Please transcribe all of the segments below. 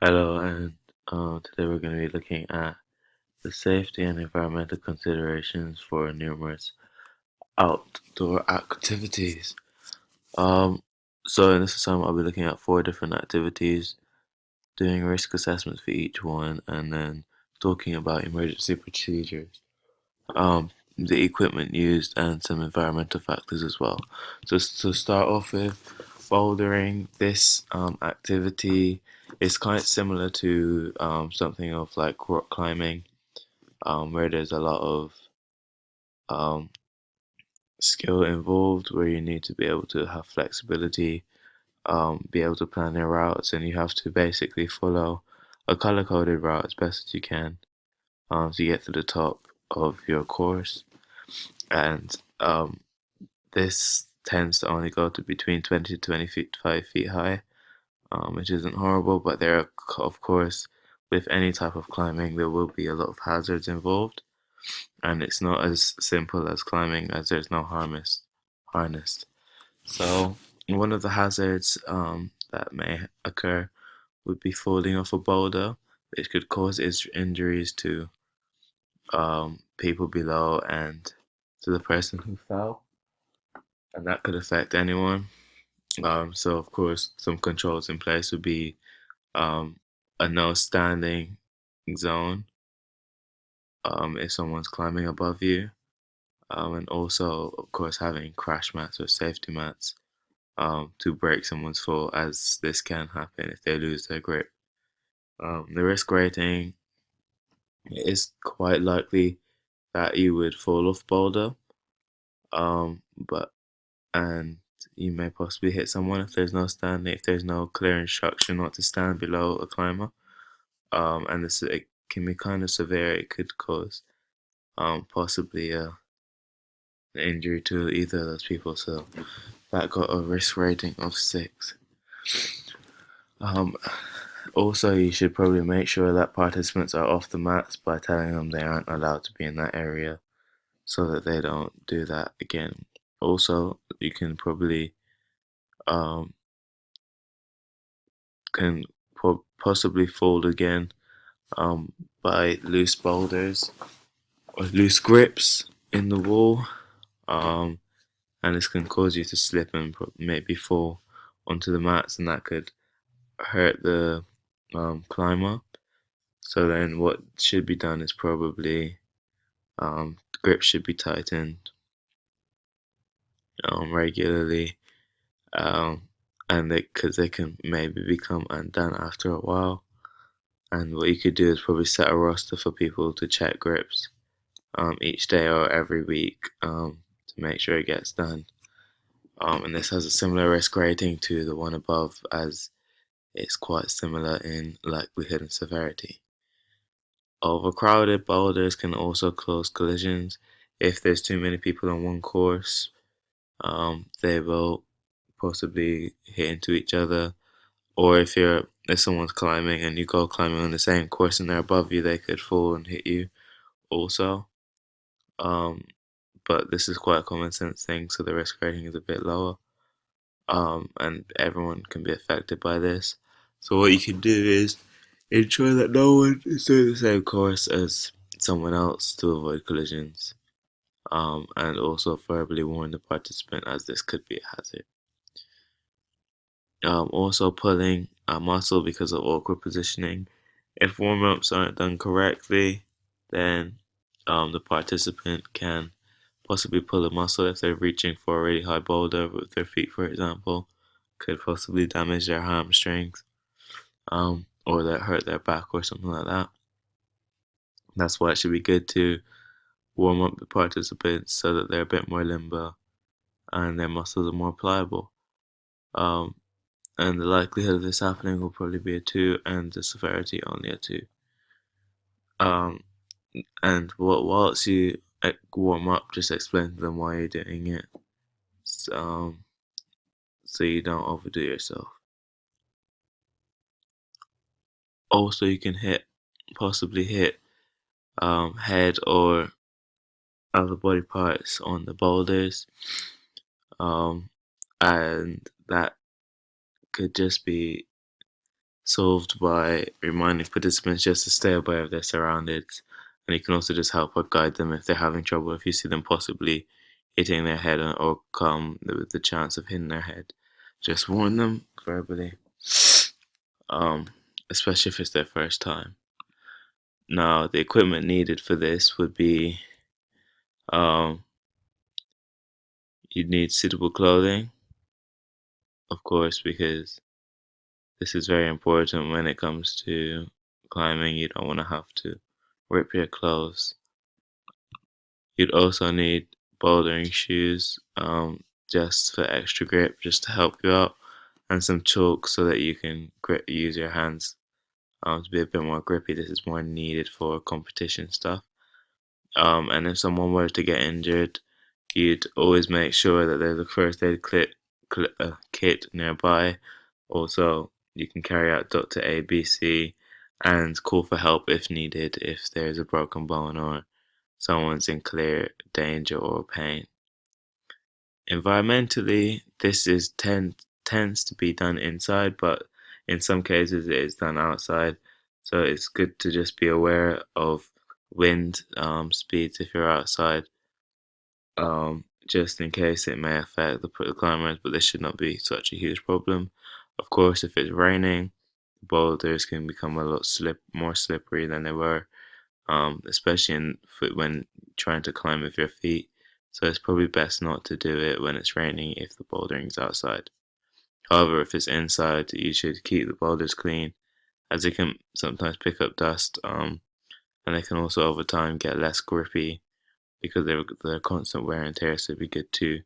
Hello, and today we're going to be looking at the safety and environmental considerations for numerous outdoor activities. Um, so in this assignment, I'll be looking at four different activities, doing risk assessments for each one, and then talking about emergency procedures, the equipment used, and some environmental factors as well. So to start off with, bouldering, this activity is quite similar to something of like rock climbing, where there's a lot of um, skill involved, where you need to be able to have flexibility, be able to plan your routes, and you have to basically follow a color-coded route as best as you can to get to the top of your course. And this tends to only go to between 20 to 25 feet high, which isn't horrible, but there are, of course, with any type of climbing, there will be a lot of hazards involved, and it's not as simple as climbing as there's no harness. So, one of the hazards that may occur would be falling off a boulder, which could cause injuries to people below and to the person who fell, and that could affect anyone. So of course, some controls in place would be um, a no standing zone if someone's climbing above you, and also, of course, having crash mats or safety mats to break someone's fall, as this can happen if they lose their grip. The risk rating is quite likely that you would fall off boulder, but and you may possibly hit someone if there's no clear instruction not to stand below a climber. And this it can be kind of severe. It could cause possibly an injury to either of those people. So that got a risk rating of 6. Um, Also, you should probably make sure that participants are off the mats by telling them they aren't allowed to be in that area so that they don't do that again. Also, you can probably um, can possibly fall again by loose boulders or loose grips in the wall, um, and this can cause you to slip and maybe fall onto the mats, and that could hurt the climber. So then, what should be done is probably the grip should be tightened regularly, um, and because they can maybe become undone after a while. And what you could do is probably set a roster for people to check grips each day or every week to make sure it gets done. And this has a similar risk rating to the one above, as it's quite similar in likelihood and severity. Overcrowded boulders can also cause collisions. If there's too many people on one course, they will possibly hit into each other. Or if someone's climbing and you go climbing on the same course and they're above you, they could fall and hit you also. Um, but this is quite a common sense thing, so the risk rating is a bit lower. And everyone can be affected by this. So what you can do is ensure that no one is doing the same course as someone else to avoid collisions. And also verbally warn the participant, as this could be a hazard. Also pulling a muscle because of awkward positioning. If warm-ups aren't done correctly, then the participant can possibly pull a muscle if they're reaching for a really high boulder with their feet, for example, could possibly damage their hamstrings, or that hurt their back or something like that. That's why it should be good to warm up the participants so that they're a bit more limber and their muscles are more pliable. Um, and the likelihood of this happening will probably be a 2, and the severity only a 2. Um, and whilst you warm up, just explain to them why you're doing it, so, so you don't overdo yourself. Also, you can possibly hit head or other body parts on the boulders, um, and that could just be solved by reminding participants just to stay aware of their surroundings, and you can also just help or guide them if they're having trouble. If you see them possibly hitting their head or come with the chance of hitting their head, just warn them verbally, um, especially if it's their first time. Now, the equipment needed for this would be um, you'd need suitable clothing, of course, because this is very important when it comes to climbing. You don't want to have to rip your clothes. You'd also need bouldering shoes, just for extra grip, just to help you out, and some chalk so that you can use your hands to be a bit more grippy. This is more needed for competition stuff. And if someone were to get injured, you'd always make sure that there's a first aid kit nearby. Also, you can carry out Dr. ABC and call for help if needed if there's a broken bone or someone's in clear danger or pain. Environmentally, tends to be done inside, but in some cases it is done outside. So it's good to just be aware of wind speeds if you're outside, just in case it may affect the climbers, but this should not be such a huge problem. Of course, if it's raining, boulders can become a lot more slippery than they were, especially when trying to climb with your feet. So it's probably best not to do it when it's raining if the bouldering's outside. However, if it's inside, you should keep the boulders clean, as they can sometimes pick up dust, and they can also over time get less grippy because they're constant wear and tear. So it'd be good to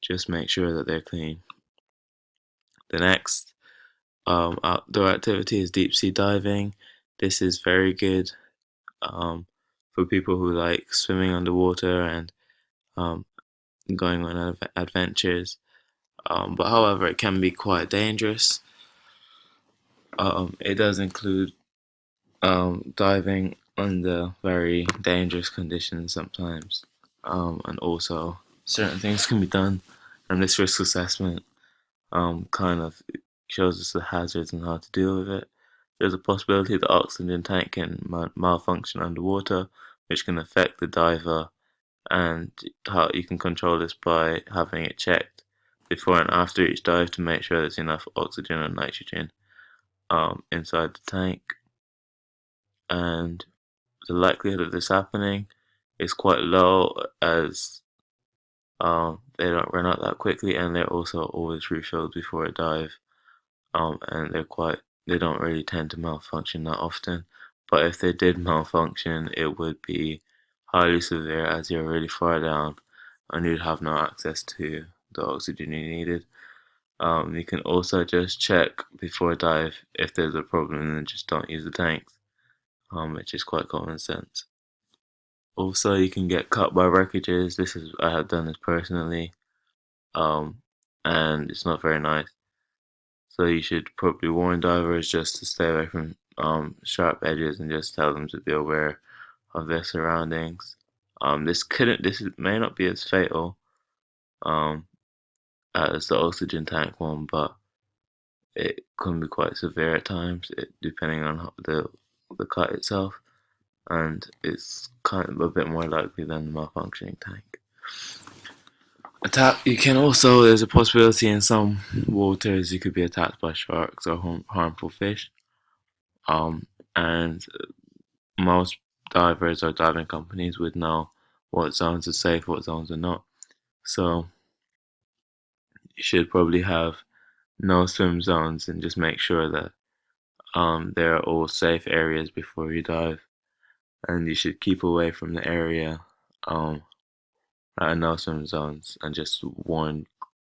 just make sure that they're clean. The next outdoor activity is deep sea diving. This is very good um, for people who like swimming underwater and um, going on adventures. But however, it can be quite dangerous. It does include diving under very dangerous conditions sometimes, and also certain things can be done. And this risk assessment kind of shows us the hazards and how to deal with it. There's a possibility the oxygen tank can malfunction underwater, which can affect the diver, and how you can control this by having it checked before and after each dive to make sure there's enough oxygen and nitrogen inside the tank. And the likelihood of this happening is quite low, as they don't run out that quickly, and they're also always refilled before a dive. And they don't really tend to malfunction that often. But if they did malfunction, it would be highly severe, as you're really far down and you'd have no access to the oxygen you needed. You can also just check before a dive if there's a problem and then just don't use the tanks, which is quite common sense. Also, you can get cut by wreckages. I have done this personally, um, and it's not very nice. So you should probably warn divers just to stay away from sharp edges and just tell them to be aware of their surroundings. May not be as fatal um, as the oxygen tank one, but it can be quite severe at times, depending on the cut itself, and it's kind of a bit more likely than the malfunctioning tank. You can also, there's a possibility in some waters you could be attacked by sharks or harmful fish. Um, and most divers or diving companies would know what zones are safe, what zones are not. So you should probably have no swim zones and just make sure that there are all safe areas before you dive. And you should keep away from the area um, that are no swim zones and just warn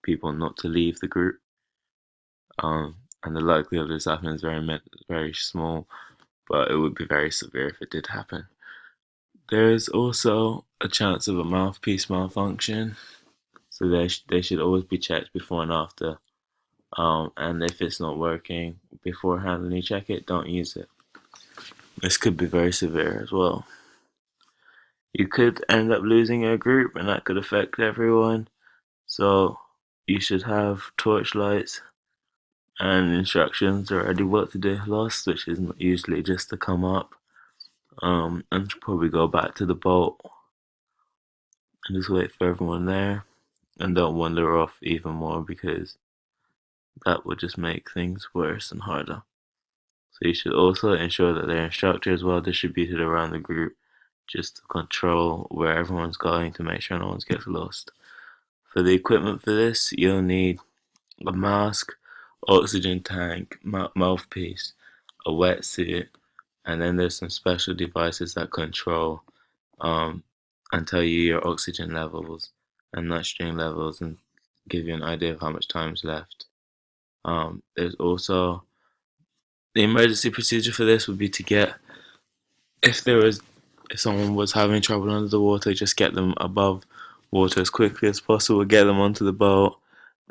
people not to leave the group. And the likelihood of this happening is very small, but it would be very severe if it did happen. There is also a chance of a mouthpiece malfunction, so they should always be checked before and after. And if it's not working beforehand and you check it, don't use it. This could be very severe as well. You could end up losing your group, and that could affect everyone. So you should have torch lights and instructions already what to do if lost, which is usually just to come up, and probably go back to the boat and just wait for everyone there, and don't wander off even more because that would just make things worse and harder. So you should also ensure that their instructor is well distributed around the group, just to control where everyone's going to make sure no one gets lost. For the equipment for this, you'll need a mask, oxygen tank, mouthpiece, a wetsuit, and then there's some special devices that control um, and tell you your oxygen levels and nitrogen levels and give you an idea of how much time is left. There's also the emergency procedure for this would be to get if there was if someone was having trouble under the water, just get them above water as quickly as possible, get them onto the boat,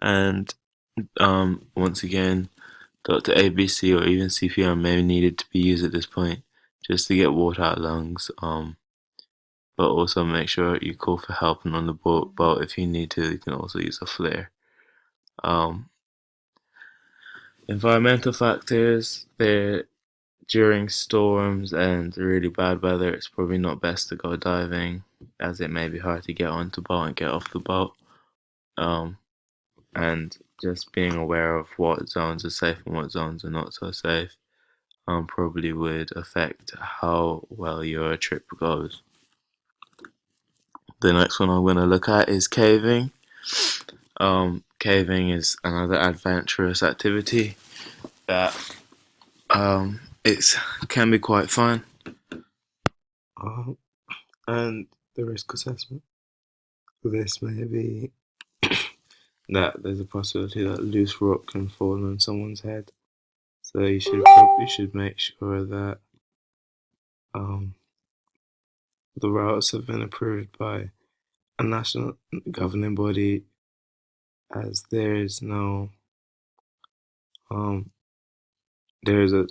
and once again, Dr. ABC or even CPR may be needed to be used at this point, just to get water out of lungs. But also make sure you call for help, and on the boat if you need to, you can also use a flare. Um, Environmental factors, during storms and really bad weather, it's probably not best to go diving, as it may be hard to get onto boat and get off the boat. Um, and just being aware of what zones are safe and what zones are not so safe, probably would affect how well your trip goes. The next one I'm going to look at is caving. Caving is another adventurous activity that it can be quite fun. And the risk assessment for this may be that there's a possibility that loose rock can fall on someone's head. So you should make sure that the routes have been approved by a national governing body, as there is a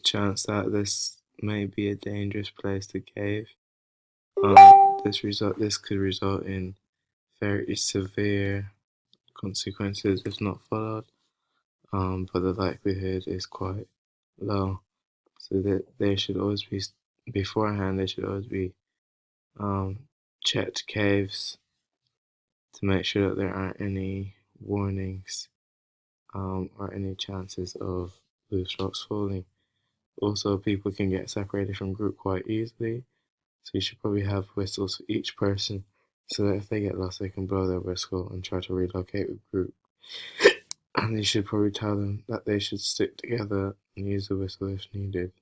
chance that this may be a dangerous place to cave. This could result in very severe consequences if not followed, but the likelihood is quite low. So that there should always be beforehand. There should always be checked caves to make sure that there aren't any warnings or any chances of loose rocks falling. Also, people can get separated from group quite easily, so you should probably have whistles for each person so that if they get lost, they can blow their whistle and try to relocate the group. And you should probably tell them that they should stick together and use the whistle if needed.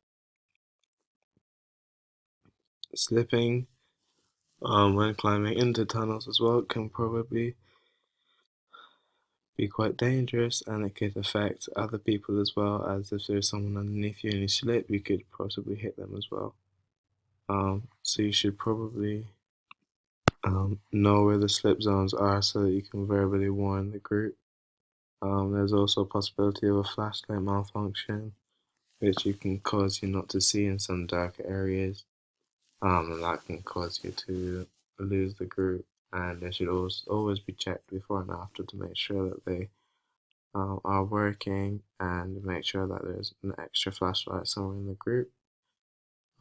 Slipping when climbing into tunnels as well can probably be quite dangerous, and it could affect other people as well, as if there's someone underneath you and you slip, you could possibly hit them as well. So you should probably know where the slip zones are so that you can verbally warn the group. There's also a possibility of a flashlight malfunction, which can cause you not to see in some dark areas, and that can cause you to lose the group. And they should always be checked before and after to make sure that they are working, and make sure that there's an extra flashlight somewhere in the group.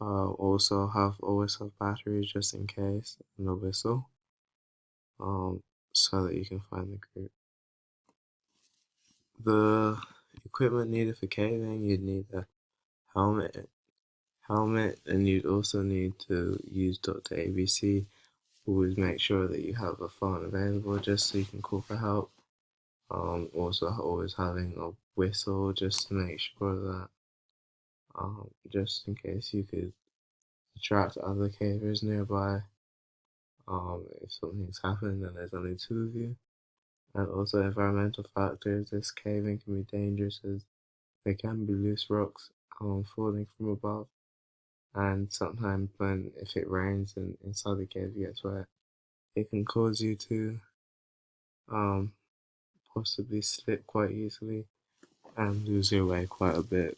Also always have batteries just in case, and a whistle, so that you can find the group. The equipment needed for caving, you'd need a helmet, and you'd also need to use Dr. ABC. Always make sure that you have a phone available just so you can call for help. Also always having a whistle just to make sure that just in case you could attract other cavers nearby. If something's happened and there's only two of you. And also environmental factors. This caving can be dangerous as there can be loose rocks falling from above, and sometimes if it rains and inside the cave gets wet, it can cause you to possibly slip quite easily and lose your way quite a bit.